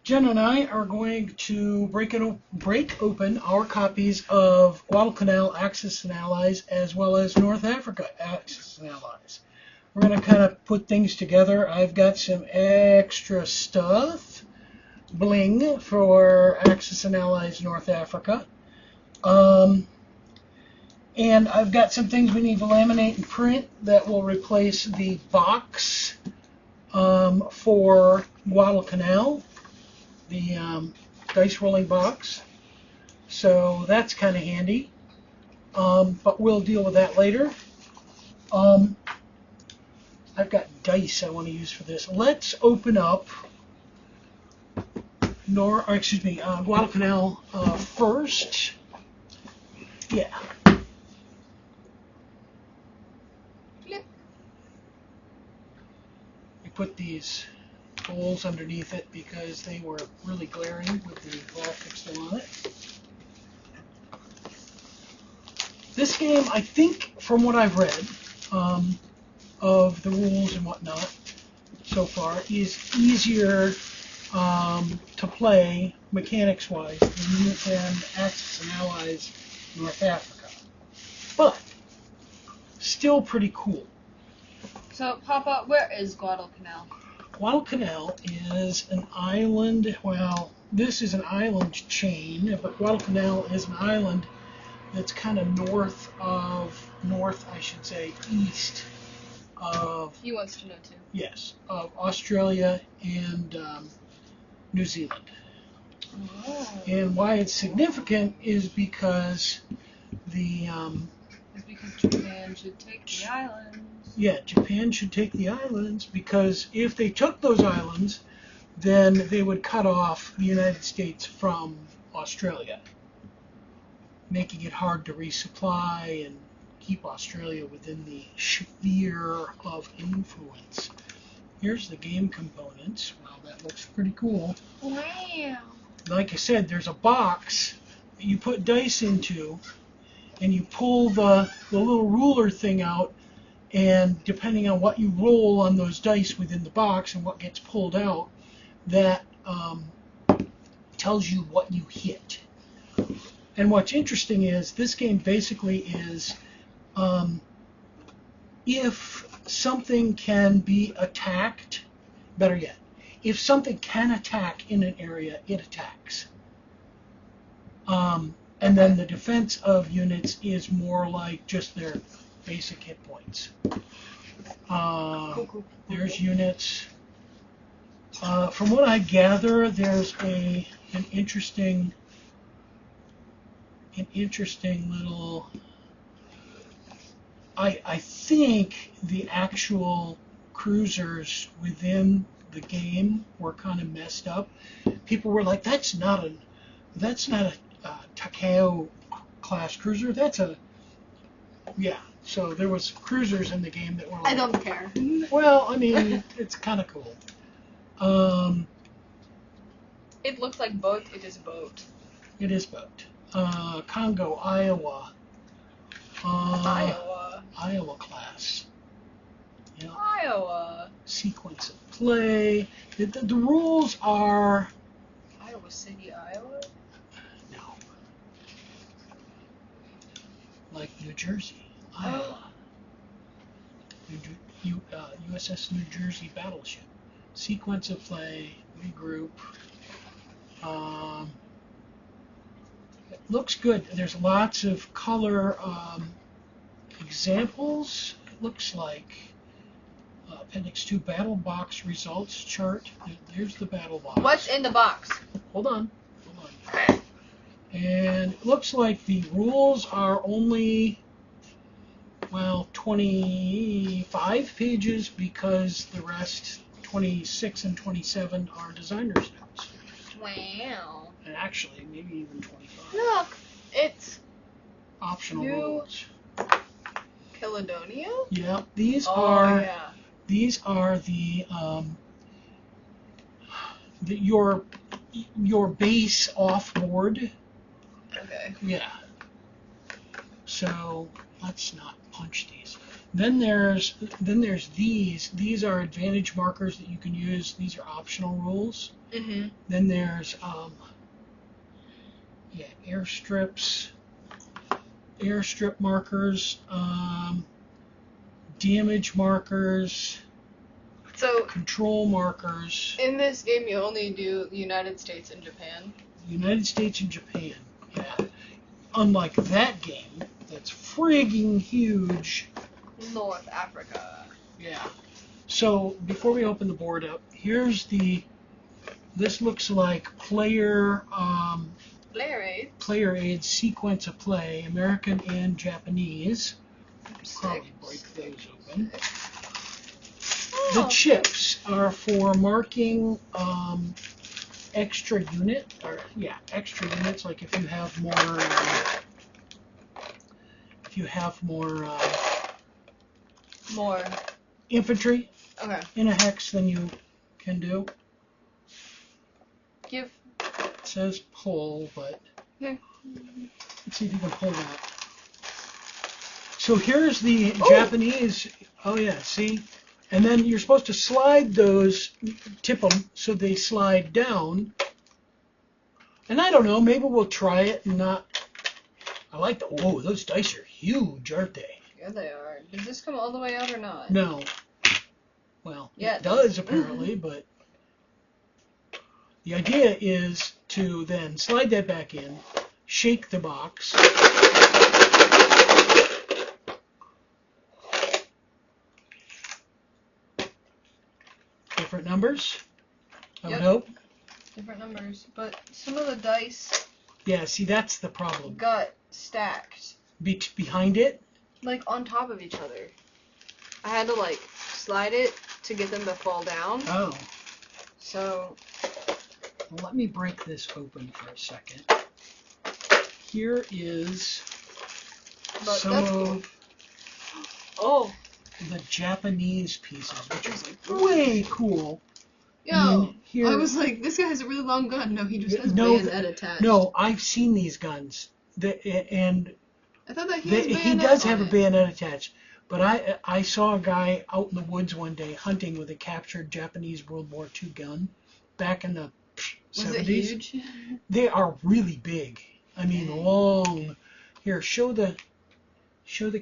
Jenna and I are going to break open our copies of Guadalcanal Axis and Allies as well as North Africa Axis and Allies. We're going to kind of put things together. I've got some extra stuff, bling, for Axis and Allies North Africa. And I've got some things we need to laminate and print that will replace the box for Guadalcanal, the dice rolling box. So that's kind of handy. But we'll deal with that later. I've got dice I want to use for this. Let's open up Guadalcanal first. Yeah. We put these holes underneath it because they were really glaring with the graphics still on it. This game, I think, from what I've read of the rules and whatnot so far, is easier to play mechanics-wise than Axis and Allies North Africa, but still pretty cool. So, Papa, where is Guadalcanal? Guadalcanal is an island. Well, this is an island chain, but Guadalcanal is an island that's kind of east of. He wants to know too. Yes, of Australia and New Zealand. Oh. And why it's significant is because Japan should take the islands. Yeah, Japan should take the islands because if they took those islands, then they would cut off the United States from Australia, making it hard to resupply and keep Australia within the sphere of influence. Here's the game components. Wow, that looks pretty cool. Wow. Like I said, there's a box that you put dice into, and you pull the little ruler thing out, and depending on what you roll on those dice within the box and what gets pulled out, that tells you what you hit. And what's interesting is this game basically is if something can be attacked, better yet, if something can attack in an area, it attacks. And then the defense of units is more like just their basic hit points. There's units. From what I gather, there's an interesting little. I think the actual cruisers within the game were kind of messed up. People were like, "That's not a Takeo class cruiser. That's a." Yeah. So there was cruisers in the game that were like, I don't care. Well, I mean, it's kind of cool. It looks like boat. It is boat. It is boat. Congo, Iowa. Iowa class. Yeah. Iowa. Sequence of play. The rules are. Iowa City, Iowa? No. Like New Jersey. Iowa. USS New Jersey battleship. Sequence of play, regroup. It looks good. There's lots of color examples. It looks like Appendix 2 battle box results chart. There's the battle box. What's in the box? Hold on. And it looks like the rules are only, 25 pages because the rest, 26 and 27, are designer's notes. Wow. And actually, maybe even 25. Look, it's Optional New rules. Caledonia? Yeah, these Oh, are yeah. the your base offboard. Okay. Yeah. So let's not punch these. Then there's these. These are advantage markers that you can use. These are optional rules. Mm-hmm. Then there's airstrip markers, damage markers, So control markers. in this game, you only do the United States and Japan. United States and Japan. Yeah. Unlike that game, that's frigging huge. North Africa. Yeah. So before we open the board up, here's this looks like player aid sequence of play, American and Japanese. Probably break those open. The chips are for marking extra units, like if you have more infantry in a hex than you can do. Give. It says pull, but Here. Let's see if you can pull that. So here's the Japanese. Oh yeah, see? And then you're supposed to slide those, tip them so they slide down. And I don't know, maybe we'll try it and not. I like those dice are huge, aren't they? Yeah, they are. Did this come all the way out or not? No. Well, yeah, it does apparently, but the idea is to then slide that back in, shake the box. Different numbers, I would hope. Different numbers, but some of the dice. Yeah, see, that's the problem. Got stacked. Behind it? Like on top of each other. I had to like slide it to get them to fall down. Oh. So. Well, let me break this open for a second. Here is some of the Japanese pieces, which is way cool. Yo, I was like, this guy has a really long gun. No, he just has bayonet attached. No, I've seen these guns. And I thought that he does have a bayonet attached. But I saw a guy out in the woods one day hunting with a captured Japanese World War II gun back in the 70s. Was it huge? They are really big. I mean, long. Here, show the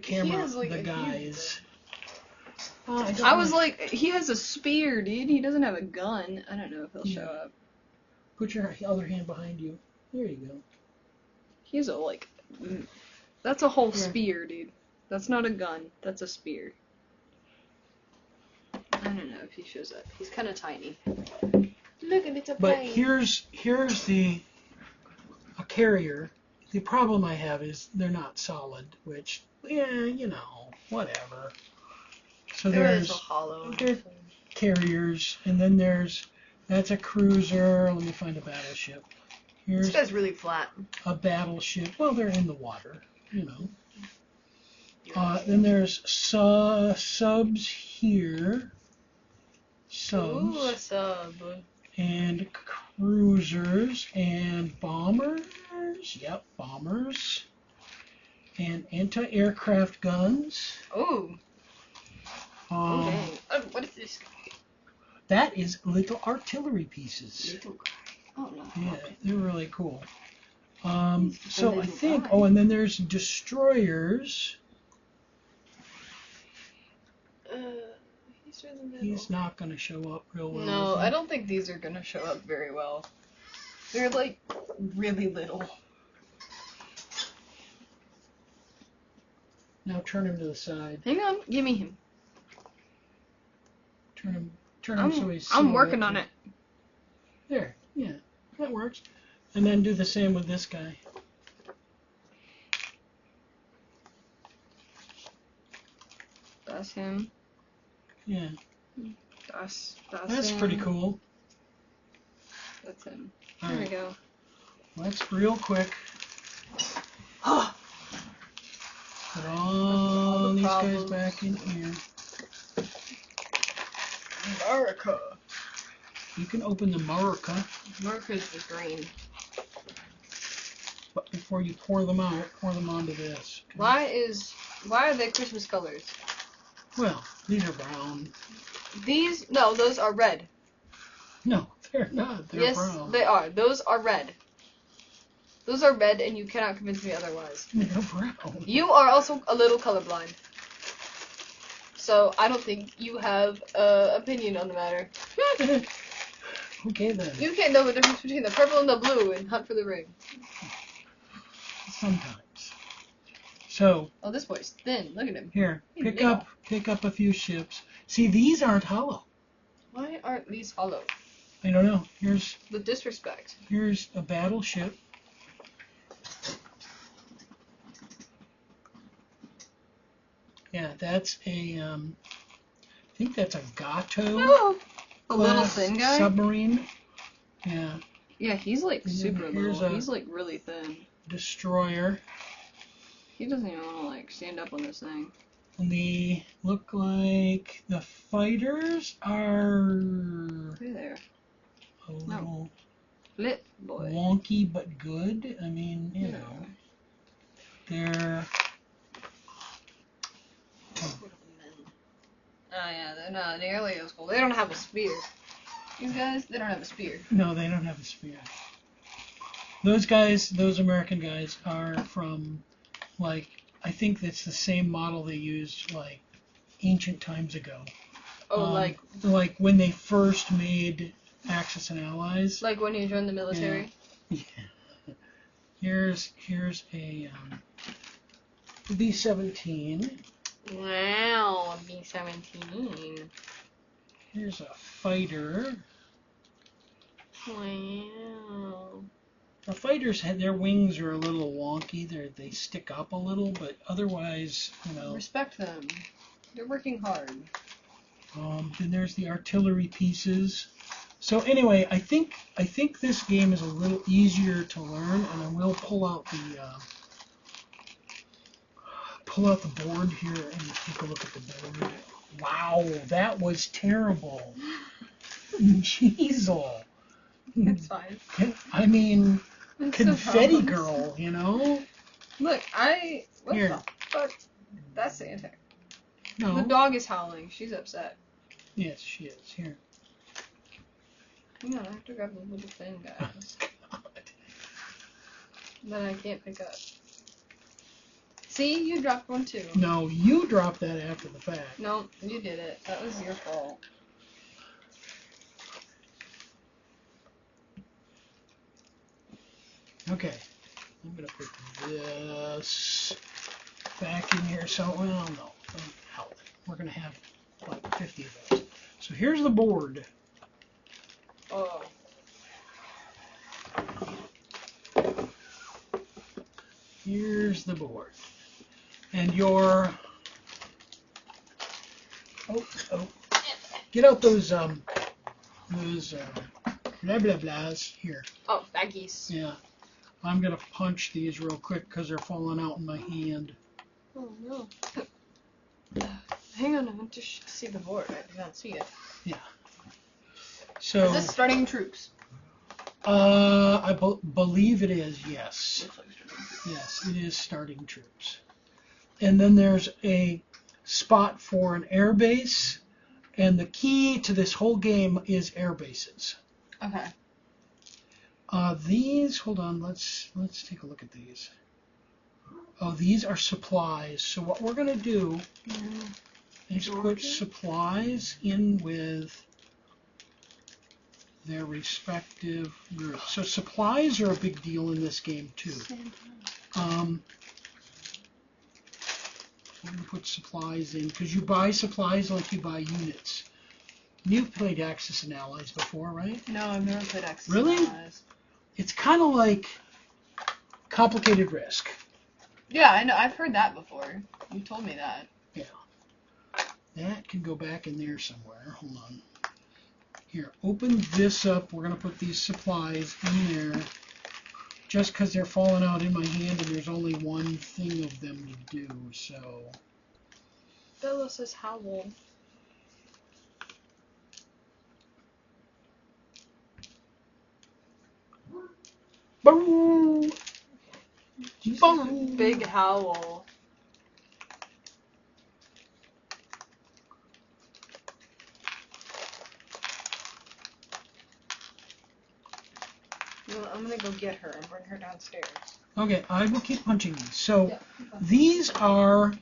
camera the guys. I was like, he has a spear, dude. He doesn't have a gun. I don't know if he'll show up. Put your other hand behind you. There you go. He's that's a whole spear, dude. That's not a gun. That's a spear. I don't know if he shows up. He's kind of tiny. Look, and it's a plane. But here's a carrier. The problem I have is they're not solid, which, whatever. So there's carriers, and then that's a cruiser. Let me find a battleship. Here's this guy's really flat. A battleship. Well, they're in the water, Then there's subs here. Subs. Ooh, a sub. And cruisers and bombers. Yep, bombers. And anti-aircraft guns. Ooh. Dang. Oh, what is this? That is little artillery pieces. Little guy. Oh no. Yeah, they're really cool. So I think. Oh, and then there's destroyers. He's not going to show up real well. No, I don't think these are going to show up very well. They're like really little. Now turn him to the side. Hang on, give me him. Turn him so he's. I'm working on it. There, yeah, that works. And then do the same with this guy. That's him. Yeah. That's him. Pretty cool. That's him. All there right. we go. Let's real quick. Put all these guys back in here. America. You can open the America. America's the green. But before you pour them out, pour them onto this. Okay? Why are they Christmas colors? Well, these are brown. No, those are red. No, they're not. They're yes, brown. they are. Those are red. Those are red, and you cannot convince me otherwise. They're brown. You are also a little colorblind. So, I don't think you have an opinion on the matter. Okay, then. You can't know the difference between the purple and the blue in Hunt for the Ring. Sometimes. So. Oh, this boy's thin. Look at him. Here, pick up a few ships. See, these aren't hollow. Why aren't these hollow? I don't know. Here's the disrespect. Here's a battleship. Yeah, that's a I think that's a Gato. Oh, a little thin guy. Submarine. Yeah. Yeah, he's like super little. He's like really thin. Destroyer. He doesn't even want to like stand up on this thing. And they look like the fighters are Hey there. a little Flip boy. wonky but good. I mean, you know, they're. Oh yeah, they're not nearly as cool. They don't have a spear. These guys, they don't have a spear. No, they don't have a spear. Those guys, those American guys, are from, like, I think that's the same model they used, like, ancient times ago. Oh, like when they first made Axis and Allies. Like when you joined the military. Yeah. Here's a B-17. Wow, a B-17. Here's a fighter. Wow. The fighters their wings are a little wonky. They stick up a little, but otherwise, you know. Respect them. They're working hard. Then there's the artillery pieces. So anyway, I think this game is a little easier to learn, and I will pull out the board here and take a look at the board. Wow, that was terrible. Jeez-o. It's fine. I mean, It's confetti no girl, you know? Look, what Here. the fuck? That's Santa. No. The dog is howling. She's upset. Yes, she is. Here. Hang on, I have to grab the little thing, guys. God. That I can't pick up. See, you dropped one too. No, you dropped that after the fact. No, you did it. That was your fault. Okay, I'm gonna put this back in here. So, well, no, hell, we're gonna have like 50 of those. So here's the board. Oh. Here's the board, and your get out those blah blah blahs here. Oh, baggies. Yeah. I'm going to punch these real quick because they're falling out in my hand. Oh, no. Hang on, I want to see the board. I did not see it. Yeah. So. Is this starting troops? I believe it is, yes. Yes, it is starting troops. And then there's a spot for an air base, and the key to this whole game is air bases. Okay. These, hold on, let's take a look at these. Oh, these are supplies. So what we're going to do is put supplies in with their respective groups. So supplies are a big deal in this game too. I'm going to put supplies in because you buy supplies like you buy units. You've played Axis and Allies before, right? No, I've never played Axis Really? and Allies. It's kind of like Complicated Risk. Yeah, I know. I've heard that before. You told me that. Yeah. That can go back in there somewhere. Hold on. Here, open this up. We're going to put these supplies in there just because they're falling out in my hand and there's only one thing of them to do, so. Bella says howl. Boom! Boom! Big howl. I'm gonna go get her and bring her downstairs. Okay, I will keep punching these. So Yeah. these are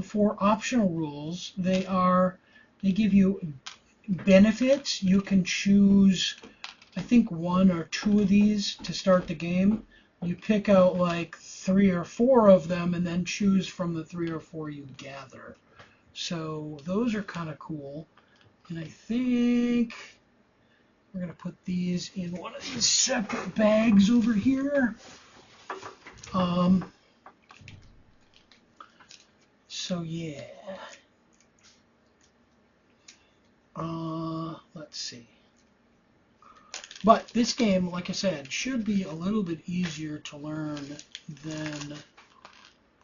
for optional rules. They give you benefits. You can choose, I think, 1 or 2 of these to start the game. You pick out like 3 or 4 of them and then choose from the 3 or 4 you gather. So those are kind of cool. And I think we're going to put these in one of these separate bags over here. So yeah. Let's see. But this game, like I said, should be a little bit easier to learn than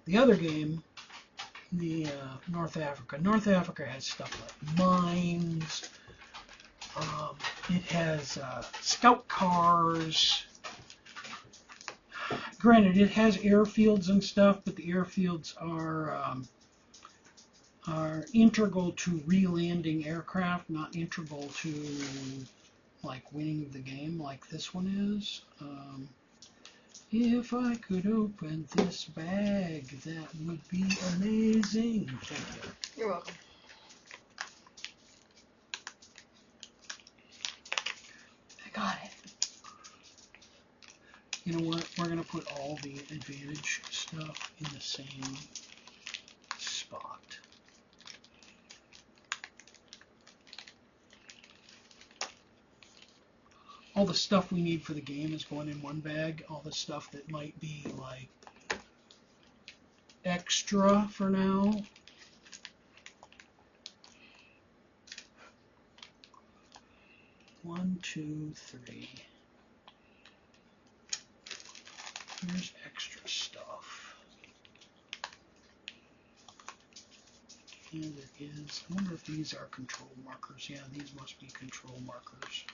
the other game, the North Africa. North Africa has stuff like mines. It has scout cars. Granted, it has airfields and stuff, but the airfields are integral to re-landing aircraft, not integral to like winning the game like this one is. If I could open this bag, that would be amazing. Thank you. You're welcome. I got it. You know what? We're going to put all the advantage stuff in the same spot. All the stuff we need for the game is going in one bag. All the stuff that might be like extra for now. One, two, three. Here's extra stuff. And there is, I wonder if these are control markers. Yeah, these must be control markers.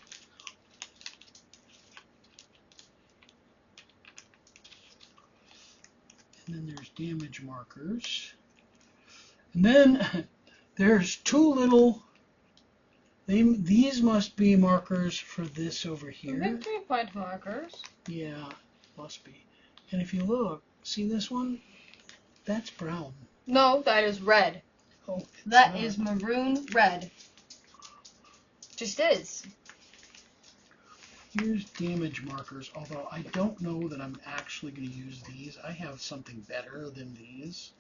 And then there's damage markers. And then there's 2 little, these must be markers for this over here. Victory point markers. Yeah, must be. And if you look, see this one? That's brown. No, that is red. Oh, That is maroon red. Just is. Here's damage markers, although I don't know that I'm actually going to use these. I have something better than these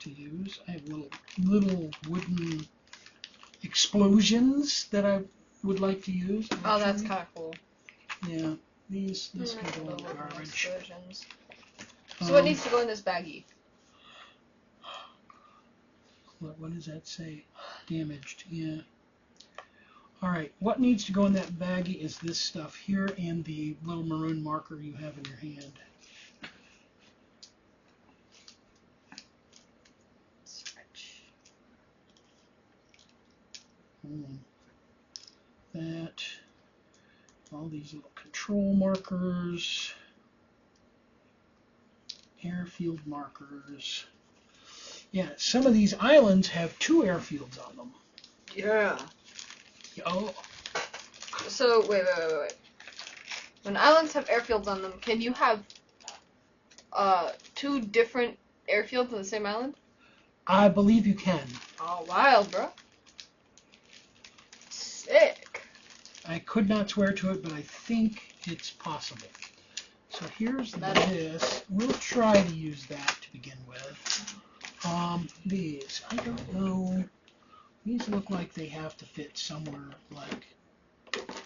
to use. I have little wooden explosions that I would like to use. Actually. Oh, that's kind of cool. Yeah, this can go in the garbage. Explosions. So what needs to go in this baggie? What does that say? Damaged, yeah. Alright, what needs to go in that baggie is this stuff here and the little maroon marker you have in your hand. Stretch. That, all these little control markers, airfield markers. Yeah, some of these islands have 2 airfields on them. Yeah. Oh. So, wait. When islands have airfields on them, can you have 2 different airfields on the same island? I believe you can. Oh, wild, bro. Sick. I could not swear to it, but I think it's possible. So here's this. We'll try to use that to begin with. These, I don't know. These look like they have to fit somewhere, like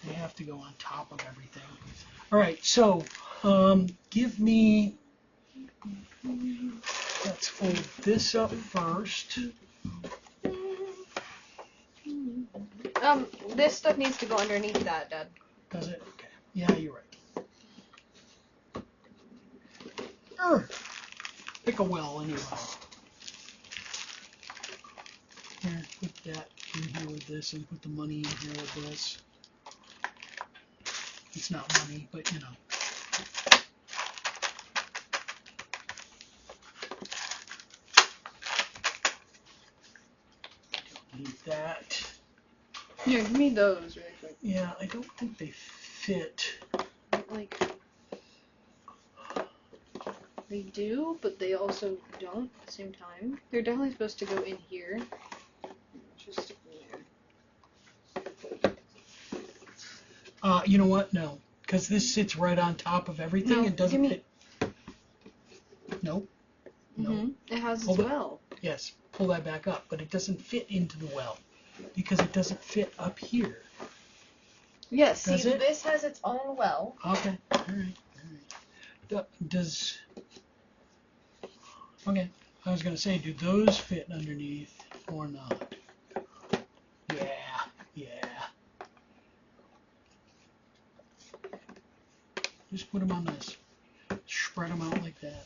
they have to go on top of everything. Alright, so, give me, let's fold this up first. This stuff needs to go underneath that, Dad. Does it? Okay. Yeah, you're right. Pick a well, anyway. Here, put that in here with this, and put the money in here with this. It's not money, but you know. Don't need that. Yeah, give me those really quick. Yeah, I don't think they fit like, they do, but they also don't at the same time. They're definitely supposed to go in here. Just stick them there. You know what? No. Because this sits right on top of everything. No, It doesn't gimme. fit. Nope. No. Mm-hmm. It has Hold as it. well. Yes. Pull that back up. But it doesn't fit into the well. Because it doesn't fit up here. Yes, Does see, it? this has its own well. Okay. All right. Does... Okay. I was going to say, do those fit underneath or not? Yeah. Just put them on this. Spread them out like that.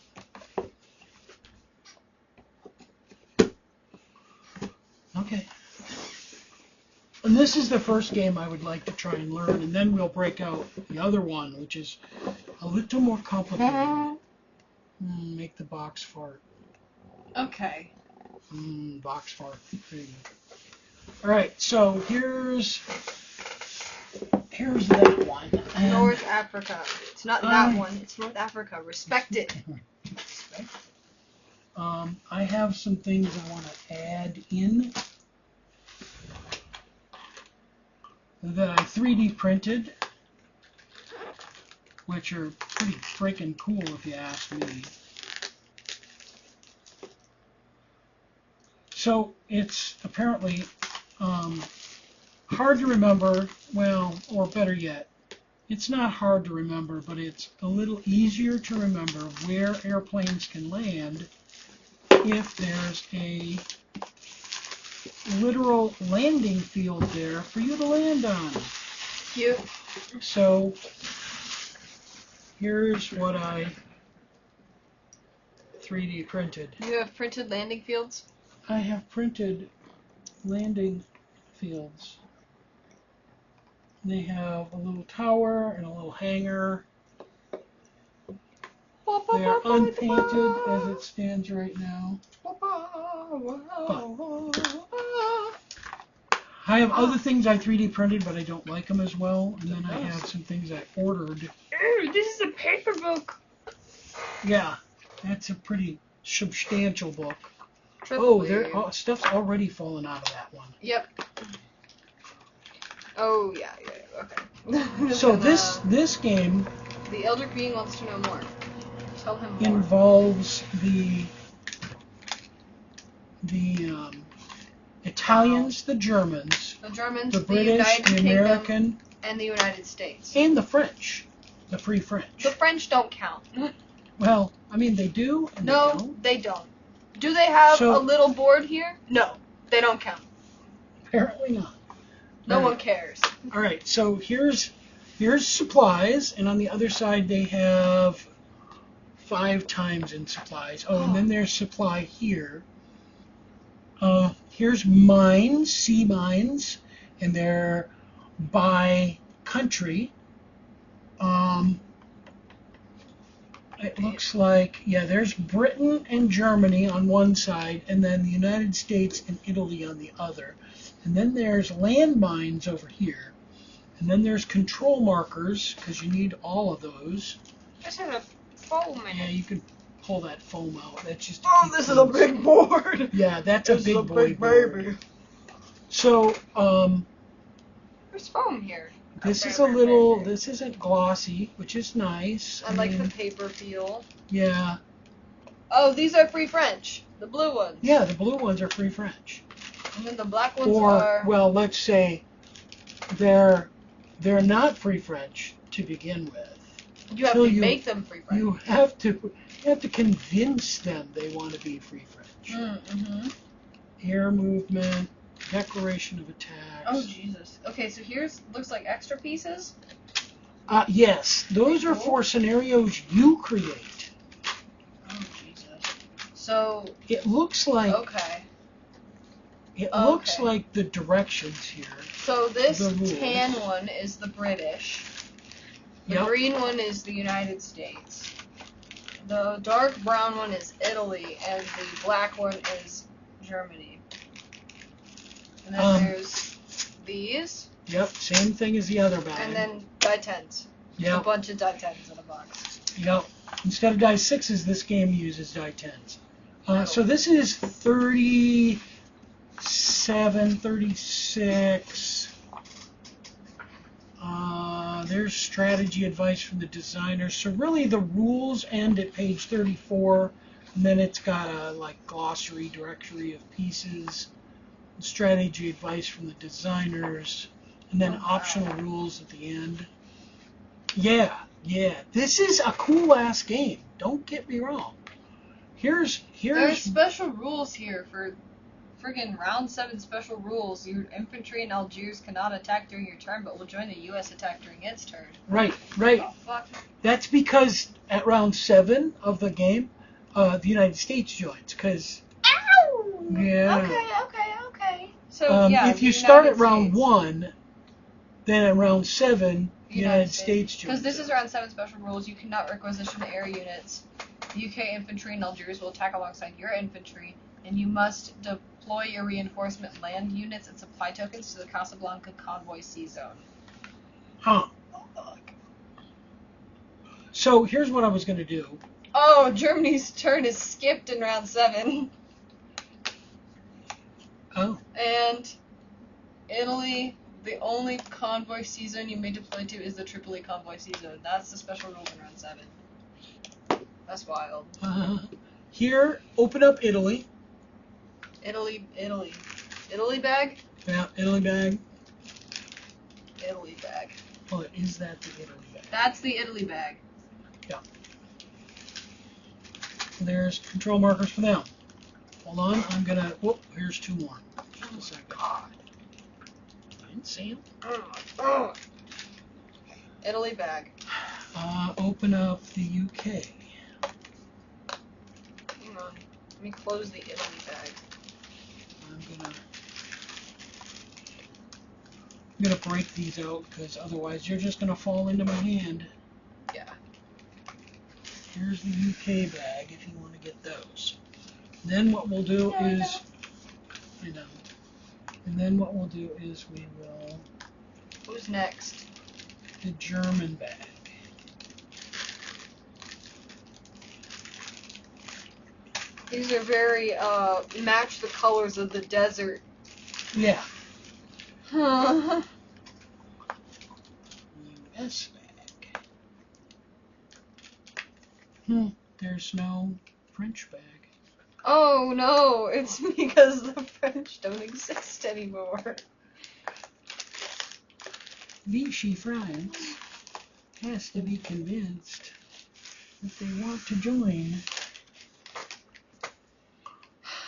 Okay. And this is the first game I would like to try and learn, and then we'll break out the other one, which is a little more complicated. Make the box fart. Okay. Box fart. There you go. All right, so here's that one. And North Africa. It's not that one. It's North Africa. Respect it. I have some things I want to add in that I 3D printed, which are pretty freaking cool if you ask me. So it's apparently hard to remember, well, or better yet, it's not hard to remember, but it's a little easier to remember where airplanes can land if there's a literal landing field there for you to land on. Cute. So here's what I 3D printed. You have printed landing fields? I have printed landing fields. They have a little tower and a little hangar. They are unpainted as it stands right now. But I have other things I 3D printed, but I don't like them as well. And then I have some things I ordered. Ooh, this is a paper book. Yeah, that's a pretty substantial book. Stuff's already fallen out of that one. Yep. Oh, yeah, okay. So this game The elder being wants to know more. Tell him more. involves the Italians, the Germans, The Germans, the the British, United the Kingdom, American, and the United States. and the French, the Free French. The French don't count. Well, I mean they do. And No, they don't. Do they have a little board here? No, they don't count. Apparently not. No one cares. All right, so here's supplies, and on the other side they have 5 times in supplies. Oh, and then there's supply here. Here's mines, sea mines, and they're by country. It looks like, yeah, there's Britain and Germany on one side, and then the United States and Italy on the other. And then there's landmines over here. And then there's control markers, because you need all of those. This has a foam in Yeah, it. you can pull that foam out. That's just. This is a big board. Yeah, that's a big boy big board. baby. So, There's foam here. this is a little. This isn't glossy, which is nice. I like the paper feel. Yeah. Oh, these are free French. The blue ones. Yeah, the blue ones are free French. And then the black ones Or, are. well, let's say they're not free French to begin with. You have till to you- make them free French. You have to convince them they want to be free French. Mm-hmm. Air movement, declaration of attacks. Oh Jesus. Okay, so here's looks like extra pieces. Yes, those are for scenarios you create. Oh Jesus. So It looks like okay. it looks like the directions here. So this The rules. tan one is the British. The Yep. green one is the United States. The dark brown one is Italy, and the black one is Germany. And then there's these, Yep, same thing as the other bag. and then by tens. A bunch of die 10s in a box. Yep. Instead of die 6s, this game uses die 10s. So this is 37, 36. There's strategy advice from the designer. So really the rules end at page 34, and then it's got a glossary directory of pieces, strategy advice from the designers, and then optional rules at the end. Yeah. This is a cool ass game. Don't get me wrong. There's special rules here for friggin' round 7 special rules. Your infantry in Algiers cannot attack during your turn, but will join the U.S. attack during its turn. Right. What the fuck? That's because at round 7 of the game, the United States joins. Ow! Yeah. Okay. So if you start at round 1, then at round 7, the United States joins. Because this is round 7 special rules. You cannot requisition air units. UK infantry in Algiers will attack alongside your infantry, and you must deploy your reinforcement land units and supply tokens to the Casablanca convoy sea zone. Huh. So here's what I was going to do. Oh, Germany's turn is skipped in round 7. Oh. And Italy, the only convoy sea zone you may deploy to is the Tripoli convoy sea zone. That's the special rule in round 7. That's wild. Here, open up Italy. Italy bag? Yeah, Italy bag. Italy bag. Oh, is that the Italy bag? That's the Italy bag. Yeah. There's control markers for them. Hold on, I'm gonna. Whoop, here's 2 more. Just a second. God. I didn't see them. Italy bag. Open up the UK. Hang on. Let me close the Italy bag. I'm gonna break these out because otherwise you're just gonna fall into my hand. Yeah. Here's the UK bag if you want to get those. Then what we'll do is, I know. And then what we'll do is we will. Who's next? The German bag. These are very match the colors of the desert. Yeah. US bag. There's no French bag. Oh no, it's because the French don't exist anymore. Vichy France has to be convinced that they want to join.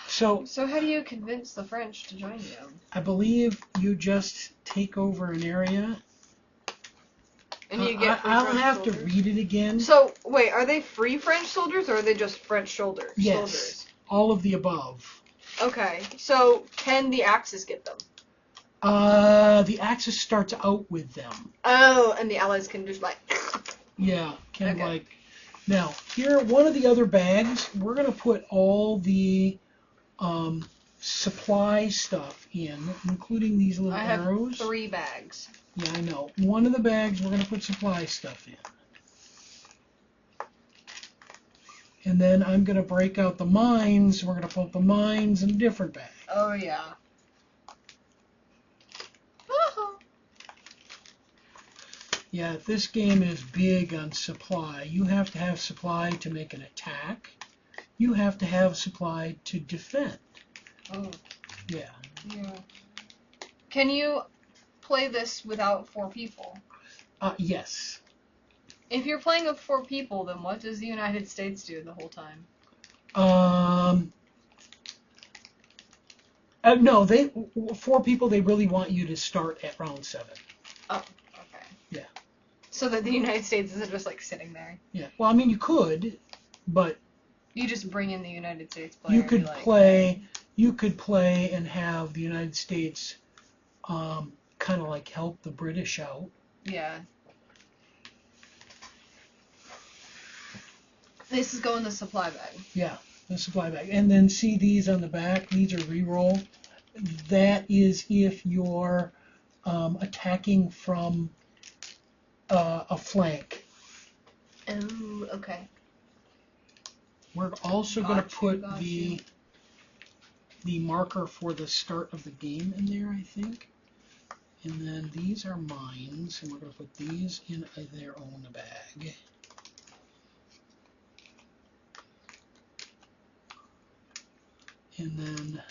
So how do you convince the French to join you? I believe you just take over an area. And you get free I'll French have soldiers? to read it again. So, wait, are they free French soldiers or are they just French soldiers? Yes, all of the above. Okay, so can the Axis get them? The Axis starts out with them. Oh, and the Allies can just Yeah, Now, here, one of the other bags, we're going to put all the supply stuff in, including these little arrows. I have 3 bags. Yeah, I know. One of the bags, we're going to put supply stuff in. And then I'm going to break out the mines. We're going to put the mines in a different bag. Oh, yeah. Yeah, this game is big on supply. You have to have supply to make an attack. You have to have supply to defend. Oh. Yeah. Can you play this without 4 people? Yes. If you're playing with 4 people, then what does the United States do the whole time? No, 4 people, they really want you to start at round 7. Oh, okay. Yeah. So that the United States isn't just sitting there. Yeah. Well, I mean, you could, but you just bring in the United States player. You could play. You could play and have the United States, kind of help the British out. Yeah. This is going in the supply bag. Yeah, the supply bag. And then see these on the back. These are reroll. That is if you're attacking from a flank. Oh, okay. We're also going to put Got the marker for the start of the game in there, I think. And then these are mines, and we're going to put these in their own bag. And then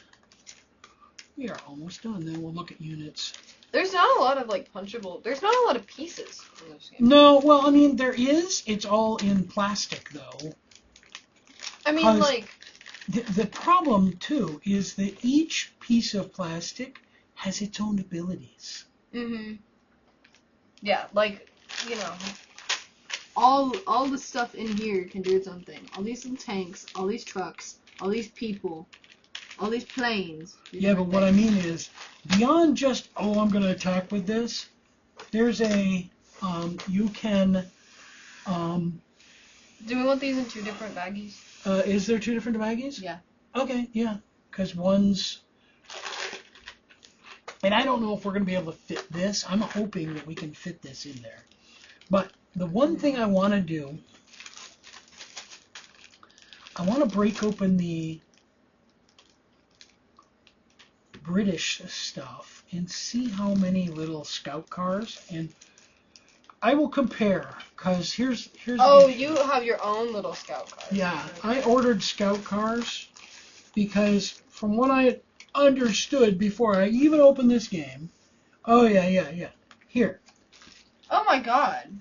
we are almost done. Then we'll look at units. There's not a lot of like punchable. There's not a lot of pieces in this game. No, well, I mean, there is. It's all in plastic, though. I mean, like... The problem, too, is that each piece of plastic has its own abilities. Mm-hmm. Yeah, like, you know, all the stuff in here can do its own thing. All these little tanks, all these trucks, all these people, all these planes. Yeah, but what I mean is, beyond just, oh, I'm going to attack with this, there's a, you can... Do we want these in 2 different baggies? Is there 2 different baggies? Yeah. Okay, yeah, because one's... And I don't know if we're going to be able to fit this. I'm hoping that we can fit this in there. But the one thing I want to do, I want to break open the British stuff and see how many little scout cars, and I will compare, because here's Oh, the issue. you have your own little scout car. Yeah, I ordered scout cars because from what I understood before I even opened this game, oh yeah, here. Oh my god.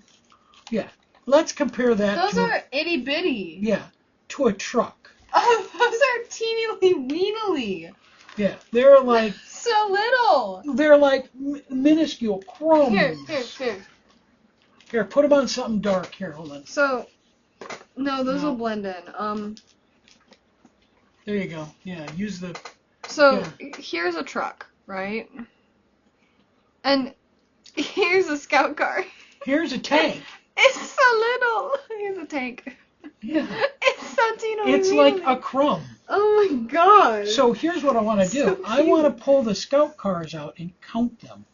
Yeah, let's compare that Those to are itty bitty. yeah, to a truck. Oh, those are teeny weeny. Yeah, they're like So little. they're like minuscule crumbs. Here. Here, put them on something dark. Here, hold on. So, no, those No. will blend in. There you go. Yeah, use the. So, here's a truck, right? And here's a scout car. Here's a tank. It's so little. Here's a tank. Yeah. It's so teeny. It's like a crumb. Oh my god. So here's what I want to do. So I want to pull the scout cars out and count them.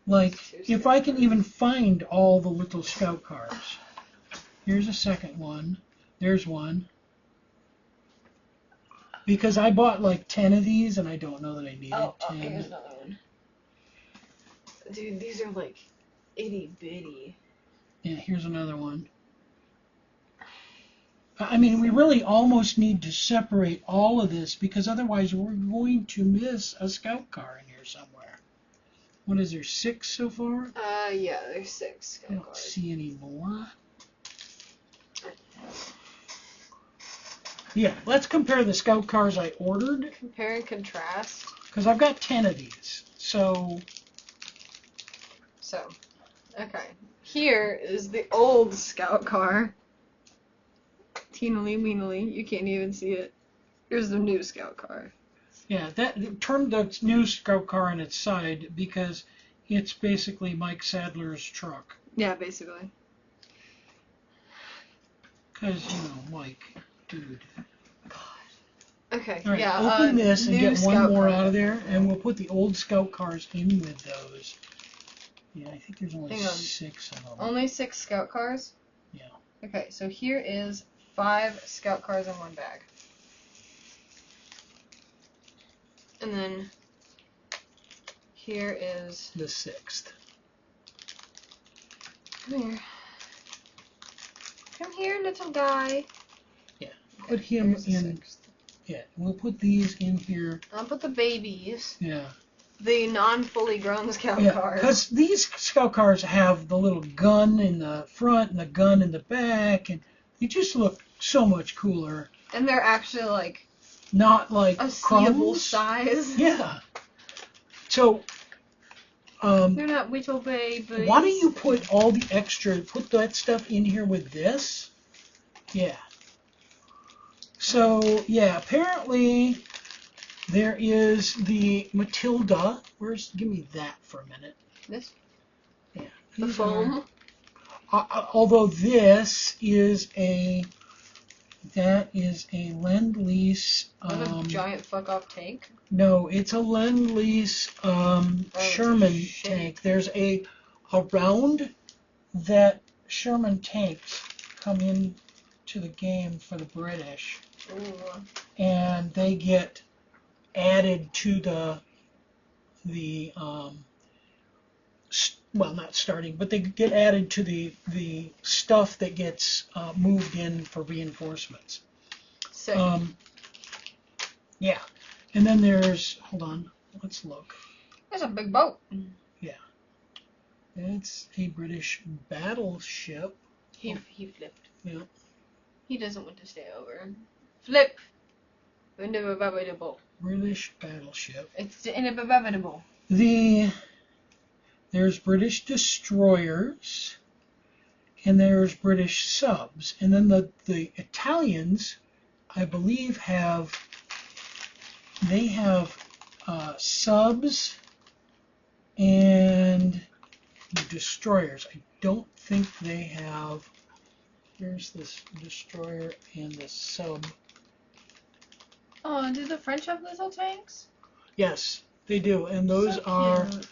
Like, if I can even find all the little scout cars. Here's a second one. There's one. Because I bought like 10 of these and I don't know that I needed 10. Here's another one. Dude, these are like itty bitty. Yeah, here's another one. I mean, we really almost need to separate all of this because otherwise we're going to miss a scout car in here somewhere. What is there, 6 so far? Yeah, there's 6 I scout don't cars. see any more. Yeah, let's compare the scout cars I ordered. Compare and contrast. Because I've got 10 of these. So, okay. Here is the old scout car. Teenily weenily. You can't even see it. Here's the new scout car. yeah, turn the new scout car on its side because it's basically Mike Sadler's truck. Yeah, basically. Because, Mike, dude. Okay, All right, yeah. open this and new get one scout more car. out of there, and we'll put the old scout cars in with those. Yeah, I think there's only Hang on. 6 of them. Only 6 scout cars? Yeah. Okay, so here is 5 scout cars in one bag. And then here is... The 6th. Come here. Come here, little guy. Yeah. Put him here's the in. 6th. Yeah, we'll put these in here. I'll put the babies. Yeah. The non-fully grown scout Yeah, cars. because these scout cars have the little gun in the front and the gun in the back, and they just look so much cooler. And they're actually like Not like a seeable crumbs. size. Yeah. So, They're not little babies. why don't you put all the extra, put that stuff in here with this? Yeah. So, yeah, apparently there is the Matilda. Give me that for a minute. This? Yeah. The these foam? although this is that is a Lend-Lease. What a giant fuck-off tank. No, it's a Lend-Lease it's a Sherman shitty tank. There's a round that Sherman tanks come in to the game for the British, Ooh. and they get added to well, not starting, but they get added to the stuff that gets moved in for reinforcements. Sick. Yeah, and then there's, hold on, let's look. There's a big boat. Yeah, it's a British battleship. He flipped. Yeah. He doesn't want to stay over. Flip. Inevitable. British battleship. It's inevitable. There's British destroyers, and there's British subs, and then the Italians, I believe, have subs and destroyers. I don't think they have. Here's this destroyer and the sub. Oh, do the French have little tanks? Yes, they do, and those So are cute.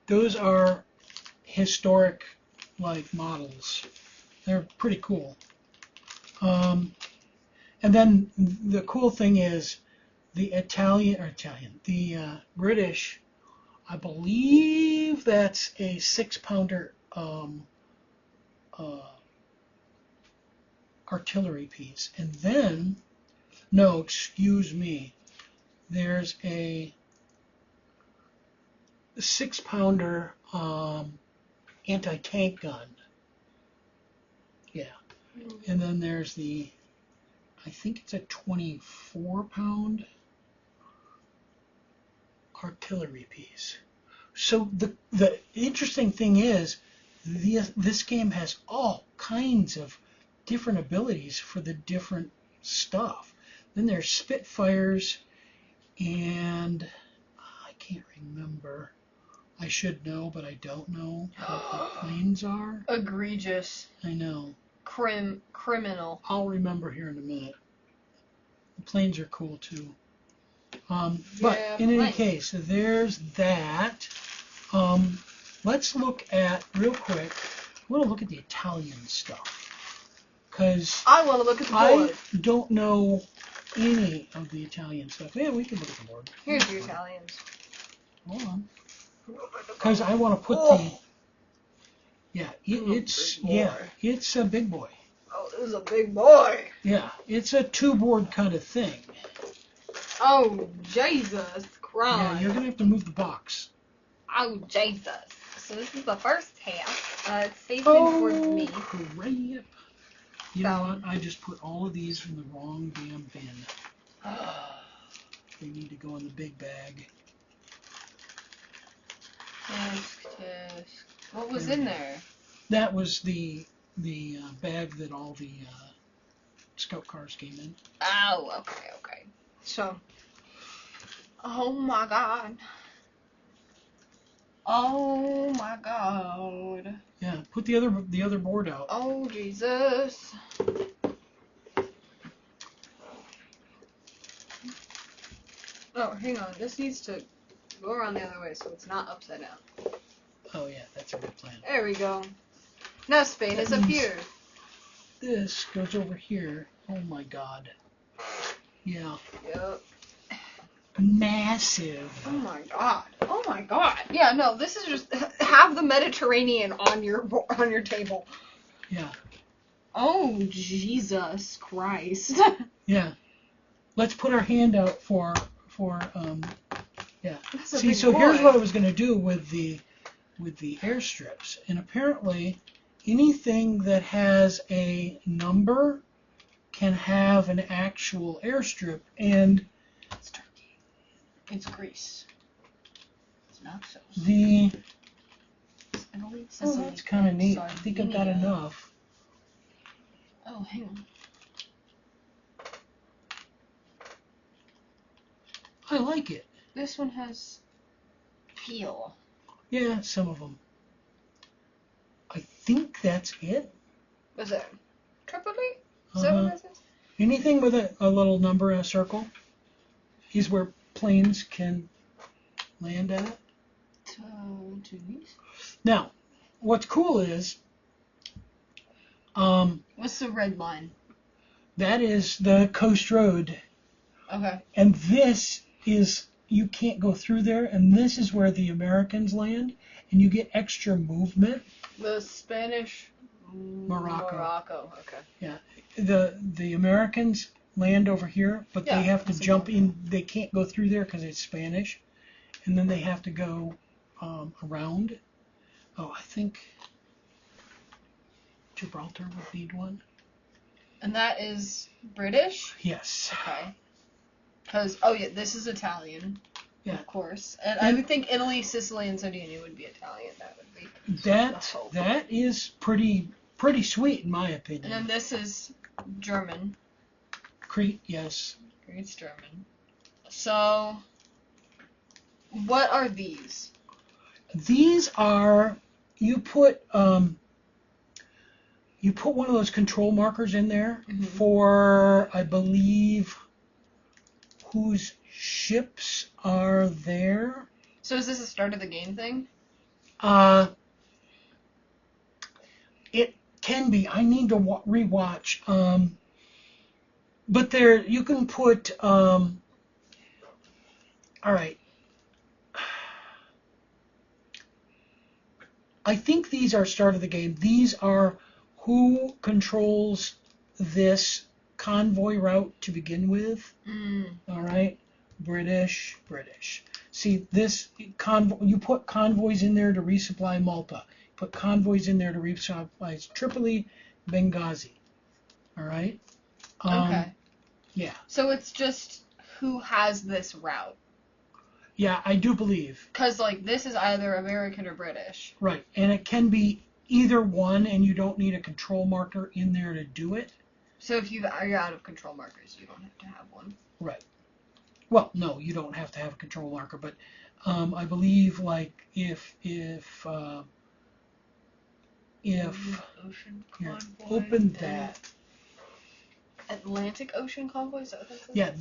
those are historic like models. They're pretty cool. And then the cool thing is the British, I believe that's a 6-pounder artillery piece. And then, no, excuse me, there's a 6-pounder anti-tank gun. Yeah. And then there's I think it's a 24-pound artillery piece. So the interesting thing is, this game has all kinds of different abilities for the different stuff. Then there's Spitfires, and I can't remember. I should know, but I don't know what the planes are. Egregious. I know. Criminal. I'll remember here in a minute. The planes are cool too. But Yeah, in any planes. case, there's that. Let's look at, real quick, I want to look at the Italian stuff. Because I want to look at the I board. don't know any of the Italian stuff. Yeah, we can look at the board. Here's your Italians. Hold on. Because I want to put yeah, it's a big boy. Oh, this is a big boy. Yeah, it's a 2-board kind of thing. Oh, Jesus Christ. Yeah, you're gonna have to move the box. Oh, Jesus. So this is the first half. It's facing Oh, towards me. crap. You know what? I just put all of these in the wrong damn bin. They need to go in the big bag. Tisk. What was in there? That was the bag that all the scout cars came in. Oh, okay. So, oh my God. Oh my God. Yeah, put the other board out. Oh, Jesus. Oh, hang on. This needs to go around the other way so it's not upside down. Oh yeah, that's a good plan. There we go. Now Spain has appeared. This goes over here. Oh my God. Yeah. Yep. Massive. Oh my God. Oh my God. Yeah, no, this is just have the Mediterranean on your table. Yeah. Oh, Jesus Christ. Yeah. Let's put our hand out for yeah. That's a See, big so boy. here's what I was going to do with the airstrips. And apparently anything that has a number can have an actual airstrip, and It's Turkey. It's Greece. It's Naxos. Italy, Italy, oh, Sicily, that's kind of neat. I think I've got Sardinia. enough. Oh, hang on. I like it. This one has peel. Yeah, some of them. I think that's it. Is it Tripoli? Is that what this is? Anything with a little number and a circle is where planes can land at. Tunis? Now, what's cool is What's the red line? That is the coast road. Okay. And this is, you can't go through there, and this is where the Americans land, and you get extra movement. The Spanish Morocco. Okay. Yeah. The Americans land over here, but Yeah, they have to that's jump important. in. They can't go through there because it's Spanish, and then they have to go around. Oh, I think Gibraltar would need one. And that is British? Yes. Okay. Because, oh yeah, this is Italian. Yeah. Of course. And I would think Italy, Sicily, and Sardinia would be Italian. That would be. That is pretty sweet in my opinion. And then this is German. Crete, yes. Crete's German. So, what are these? These are, you put one of those control markers in there for, I believe, whose ships are there. So is this a start of the game thing? It can be. I need to rewatch. But there, you can put. All right. I think these are start of the game. These are who controls this convoy route to begin with. All right. British. See, this convoy, you put convoys in there to resupply Malta. Put convoys in there to resupply Tripoli, Benghazi. All right? Okay. Yeah. So it's just who has this route. Yeah, I do believe. Because, like, this is either American or British. Right. And it can be either one, and you don't need a control marker in there to do it. So if you're out of control markers, you don't have to have one. Right. Well, no, you don't have to have a control marker, but I believe, like, if Ocean here, convoy. open that. Atlantic Ocean convoy? Is that what that's called? Yeah,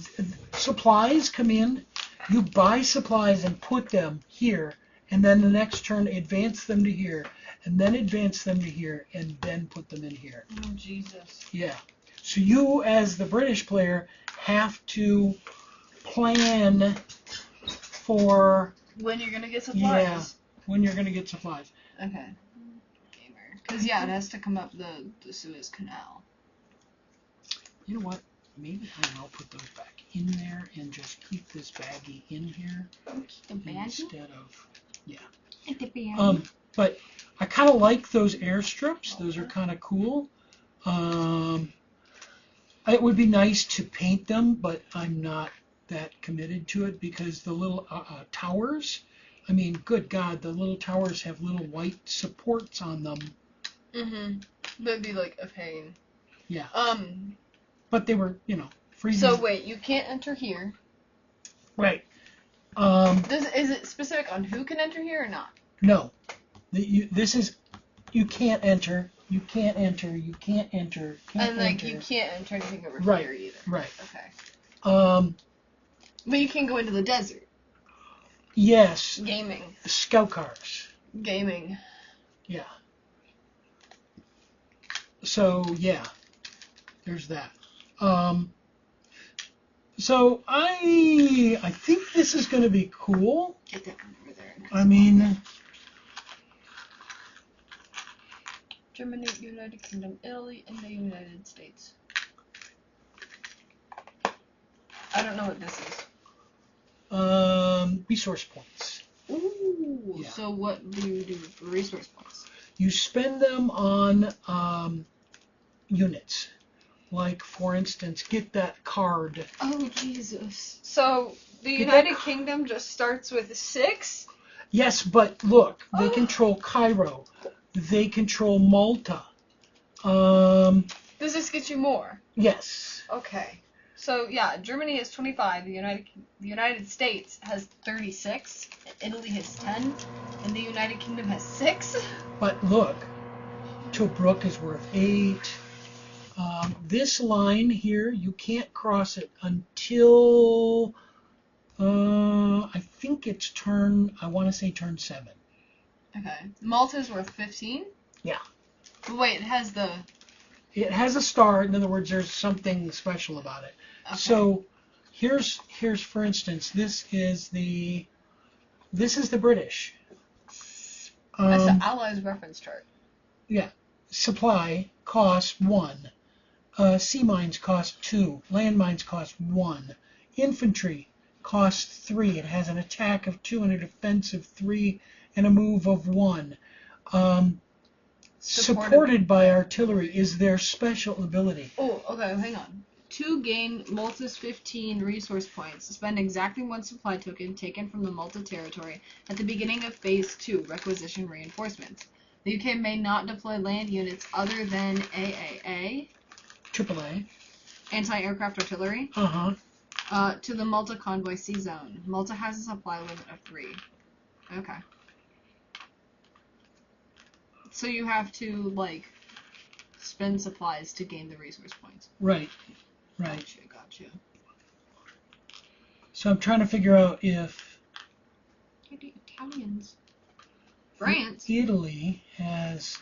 supplies come in. You buy supplies and put them here, and then the next turn advance them to here, and then advance them to here, and then put them in here. Oh, Jesus. Yeah. So you, as the British player, have to plan for... When you're going to get supplies. Yeah, when you're going to get supplies. Okay. Because, yeah, it has to come up the Suez Canal. You know what? Maybe I'll put those back in there and just keep this baggie in here. The baggie? Instead of... Yeah. The baggie? But I kind of like those airstrips. Those are kind of cool. It would be nice to paint them, but I'm not that committed to it because the little towers, I mean, good God, the little towers have little white supports on them. That'd be like a pain. Yeah. But they were, freezing. So wait, you can't enter here. Right. Is it specific on who can enter here or not? No. This is, you can't enter, you can't enter, you can't enter, and like you can't enter anything over here either. Right. Okay. But you can go into the desert. Yes. Gaming. Scout cars. Gaming. Yeah. So yeah, there's that. So I think this is going to be cool. Get that one over there. I mean, Germany, United Kingdom, Italy, and the United States. I don't know what this is. Resource points. Ooh. Yeah. So what do you do for resource points? You spend them on units. Like, for instance, get that card. Oh, Jesus. So the United Kingdom just starts with 6? Yes, but look, they control Cairo. They control Malta. Does this get you more? Yes. Okay. So, yeah, Germany has 25, the United States has 36, Italy has 10, and the United Kingdom has 6? But look, Tobruk is worth 8. This line here, you can't cross it until, I think it's I want to say turn 7. Okay. Malta's worth 15? Yeah. But wait, it has the It has a star. In other words, there's something special about it. Okay. So here's for instance, this is the British. That's the Allies reference chart. Yeah. Supply costs 1. Sea mines cost 2. Land mines cost 1. Infantry costs 3. It has an attack of 2 and a defense of 3 and a move of 1. Supported by artillery is their special ability. Oh, okay, hang on. To gain Malta's 15 resource points, spend exactly 1 supply token taken from the Malta territory at the beginning of Phase 2, Requisition Reinforcements. The UK may not deploy land units other than AAA, AAA. anti-aircraft artillery, to the Malta Convoy Sea Zone. Malta has a supply limit of 3. Okay. So you have to, like, spend supplies to gain the resource points. Right. Gotcha. So I'm trying to figure out if The Italians. France. Italy has.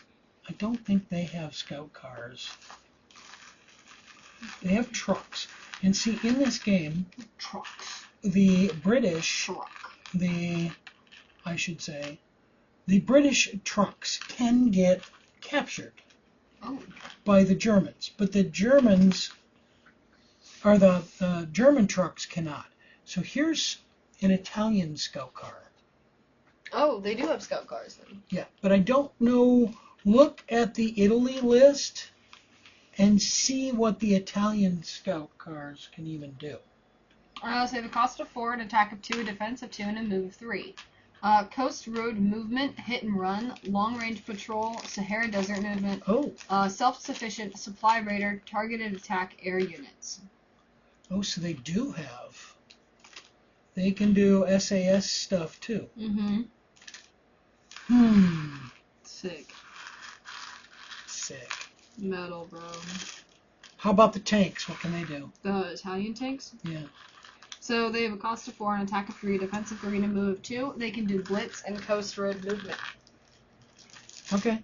I don't think they have scout cars. They have trucks. And see, in this game, Trucks. the British, Truck. I should say, the British trucks can get captured by the Germans, but the Germans, or the German trucks cannot. So here's an Italian scout car. Oh, they do have scout cars then. Yeah, but I don't know. Look at the Italy list and see what the Italian scout cars can even do. So they have a cost of 4, an attack of 2, a defense of 2, and a move of 3. Coast road movement, hit and run, long range patrol, Sahara desert movement, self-sufficient, supply raider, targeted attack air units. Oh, so they do have. They can do SAS stuff too. Mm-hmm. Sick. Metal, bro. How about the tanks? What can they do? The Italian tanks? Yeah. So they have a cost of 4, an attack of 3, defense of 3, and a move of 2. They can do blitz and coast road movement. Okay.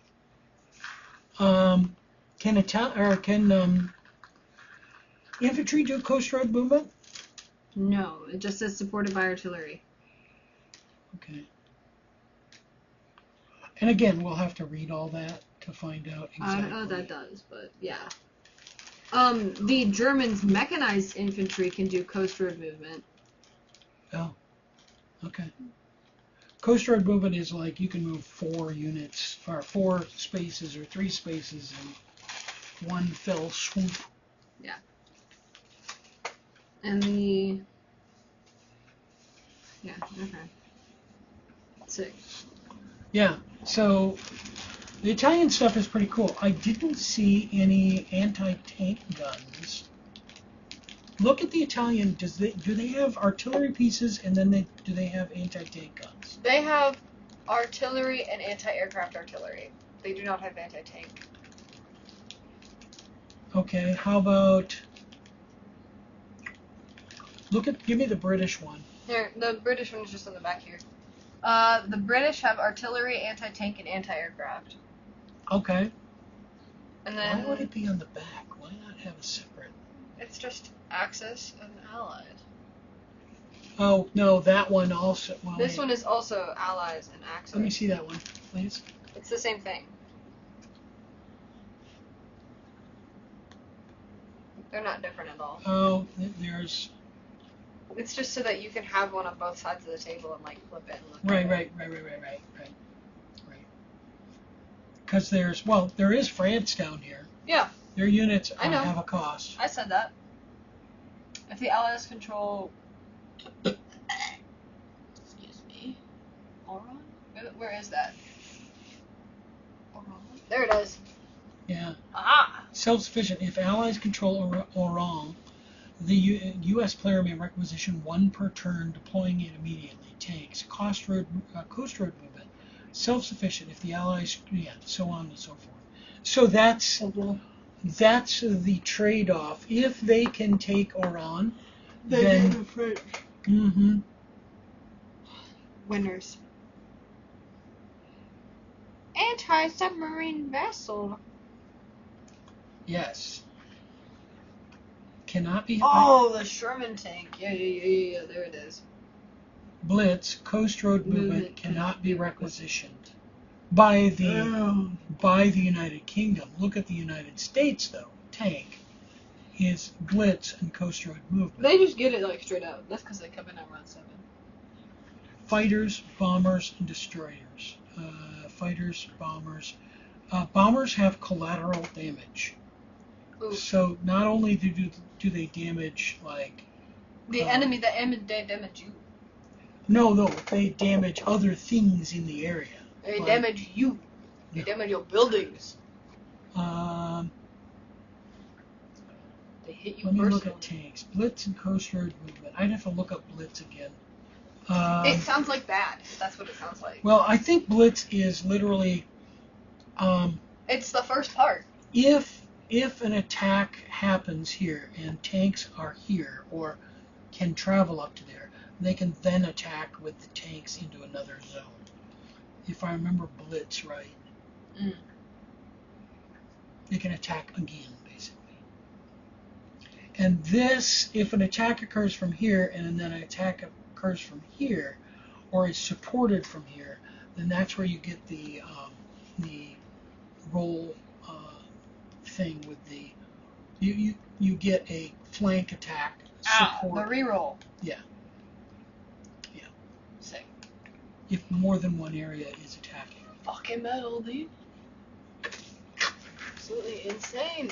Can infantry do coast road movement? No, it just says supported by artillery. Okay. And again, we'll have to read all that to find out exactly. I don't know if that does, but yeah. The Germans' mechanized infantry can do coast road movement. Oh, okay. Coast road movement is like you can move 4 units, or 4 spaces, or 3 spaces in one fell swoop. Yeah. And the... Yeah, okay. Sick. Yeah, so the Italian stuff is pretty cool. I didn't see any anti-tank guns. Look at the Italian. Do they have artillery pieces, and then do they have anti-tank guns? They have artillery and anti-aircraft artillery. They do not have anti-tank. Okay, how about... Give me the British one. Here, the British one is just on the back here. The British have artillery, anti-tank, and anti-aircraft. Okay. And then... Why would it be on the back? Why not have a separate... It's just Axis and Allies. Oh, no, that one also... Well, this one is also Allies and Axis. Let me see that one, please. It's the same thing. They're not different at all. Oh, there's... It's just so that you can have one on both sides of the table and like flip it and look Right. at it. Right. Because there is France down here. Yeah. Their units I know. have a cost. I said that. If the Allies control... Excuse me. Oran? Where is that? Oran? There it is. Yeah. Ah! Self-sufficient. If allies control Oran, the U.S. player may requisition 1 per turn, deploying it immediately. Tanks, coast road movement. Self-sufficient if the allies, so on and so forth. So that's the trade-off. If they can take Oran, then the French. Mm-hmm. Winners. Anti-submarine vessel. Yes. Cannot be. Oh, the Sherman tank. Yeah. There it is. Blitz, Coast Road movement cannot be requisitioned by the United Kingdom. Look at the United States, though. Tank is Blitz and Coast Road movement. They just get it like straight out. That's because they come in on round 7. Fighters, bombers, and destroyers. Fighters, bombers. Bombers have collateral damage. Ooh. So not only do they damage like The enemy that damage you. No, they damage other things in the area. They damage you. They damage your buildings. They hit you Let me personally. look at tanks. Blitz and Coast Road movement. I'd have to look up Blitz again. It sounds like bad. That's what it sounds like. Well, I think Blitz is literally It's the first part. if an attack happens here and tanks are here or can travel up to there, they can then attack with the tanks into another zone. If I remember Blitz right. They can attack again, basically. And this, if an attack occurs from here and then an attack occurs from here, or is supported from here, then that's where you get the roll thing with the you get a flank attack support. The reroll. Yeah. Sick. If more than one area is attacking. Fucking metal, dude. Absolutely insane.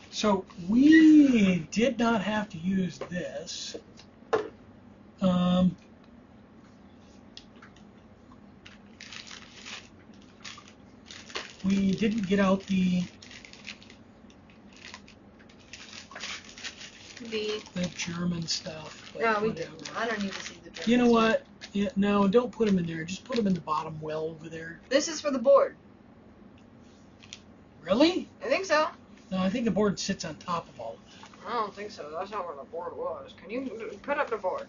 So we did not have to use this. We didn't get out the German stuff. But No, we whatever. didn't. I don't need to see the German You know stuff. what? Yeah, no, don't put them in there. Just put them in the bottom well over there. This is for the board. Really? I think so. No, I think the board sits on top of all of that. I don't think so. That's not where the board was. Can you put up the board?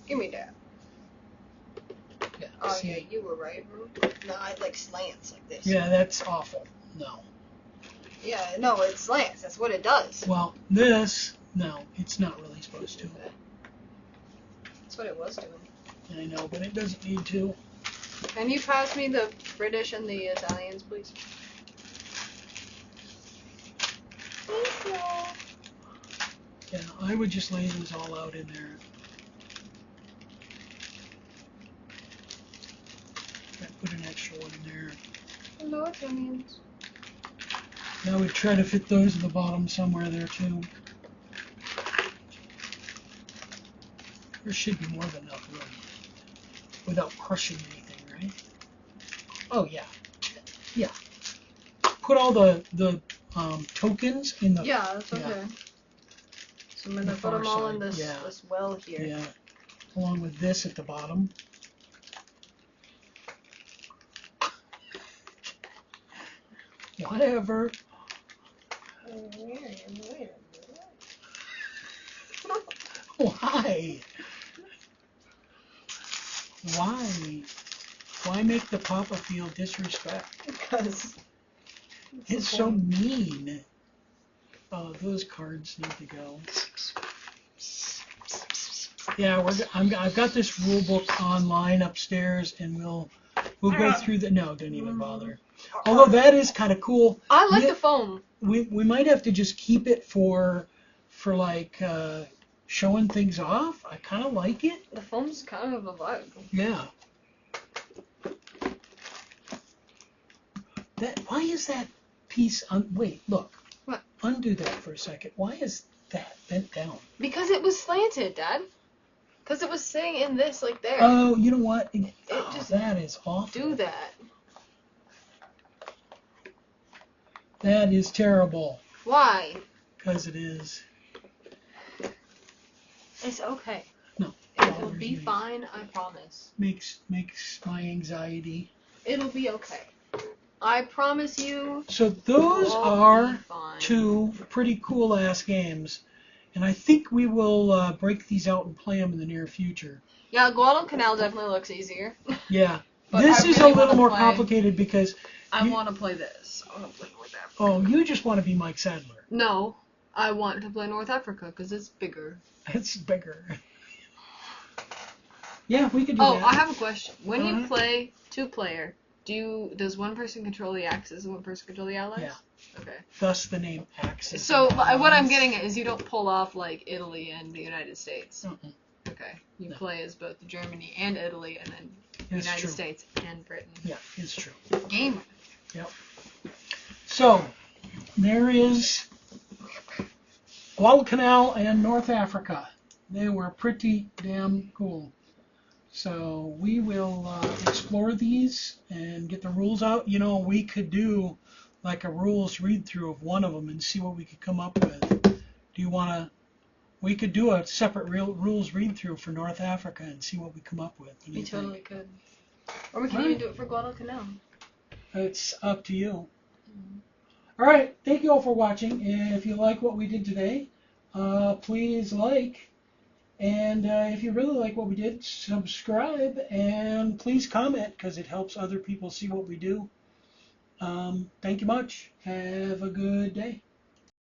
Give me that. Yeah, Oh, see? yeah, you were right. No, I like slants like this. Yeah, that's awful. No. Yeah, no, it slants. That's what it does. Well, this, no, it's not really supposed to. That's what it was doing. I know, but it doesn't need to. Can you pass me the British and the Italians, please? Thank you. Yeah, I would just lay those all out in there. I'd put an extra one in there. Hello, Italians. I would try to fit those in the bottom somewhere there too. There should be more than enough room without crushing anything, right? Oh yeah, yeah. Put all the tokens in the Yeah, that's okay. So I'm gonna put them all in this this well here. Yeah, along with this at the bottom. Whatever. Why? Why? Why make the Papa feel disrespect? Because it's so mean. Oh, those cards need to go. Yeah, I've got this rule book online upstairs, and we'll go through the. No, don't even bother. Although that is kind of cool. I like the foam. We might have to just keep it for like showing things off. I kind of like it. The foam's kind of a vibe. Yeah. Why is that piece wait, look. What? Undo that for a second. Why is that bent down? Because it was slanted, Dad. Because it was sitting in this, like there. Oh, you know what? Just that is awful. do that. That is terrible. Why? Because it is. It's okay. No. It'll be fine, I promise. Makes my anxiety. It'll be okay. I promise you. So those are two pretty cool ass games, and I think we will break these out and play them in the near future. Yeah, Guadalcanal definitely looks easier. Yeah, But This I is really a little wanna more play- complicated because I you- want to play this. I want to play North Africa. oh, you just want to be Mike Sadler. No, I want to play North Africa because it's bigger. It's bigger. Yeah, we could do Oh, that. I have a question. When you Mhm. play 2-player, does one person control the Axis and one person control the Allies? Yeah. Okay. Thus the name Axis. So and what I'm Allies. getting at is you don't pull off like Italy and the United States. Mm-mm. Okay. You No. play as both Germany and Italy and then It's United true. States and Britain. Yeah, it's true. Game. Yep. So, there is Guadalcanal and North Africa. They were pretty damn cool. So we will explore these and get the rules out. You know, we could do like a rules read through of one of them and see what we could come up with. Do you want to? We could do a separate rules read through for North Africa and see what we come up with. What do We you think? totally could. Or we can Alright. even do it for Guadalcanal. It's up to you. All right. Thank you all for watching. If you like what we did today, please like. And if you really like what we did, subscribe. And please comment because it helps other people see what we do. Thank you much. Have a good day.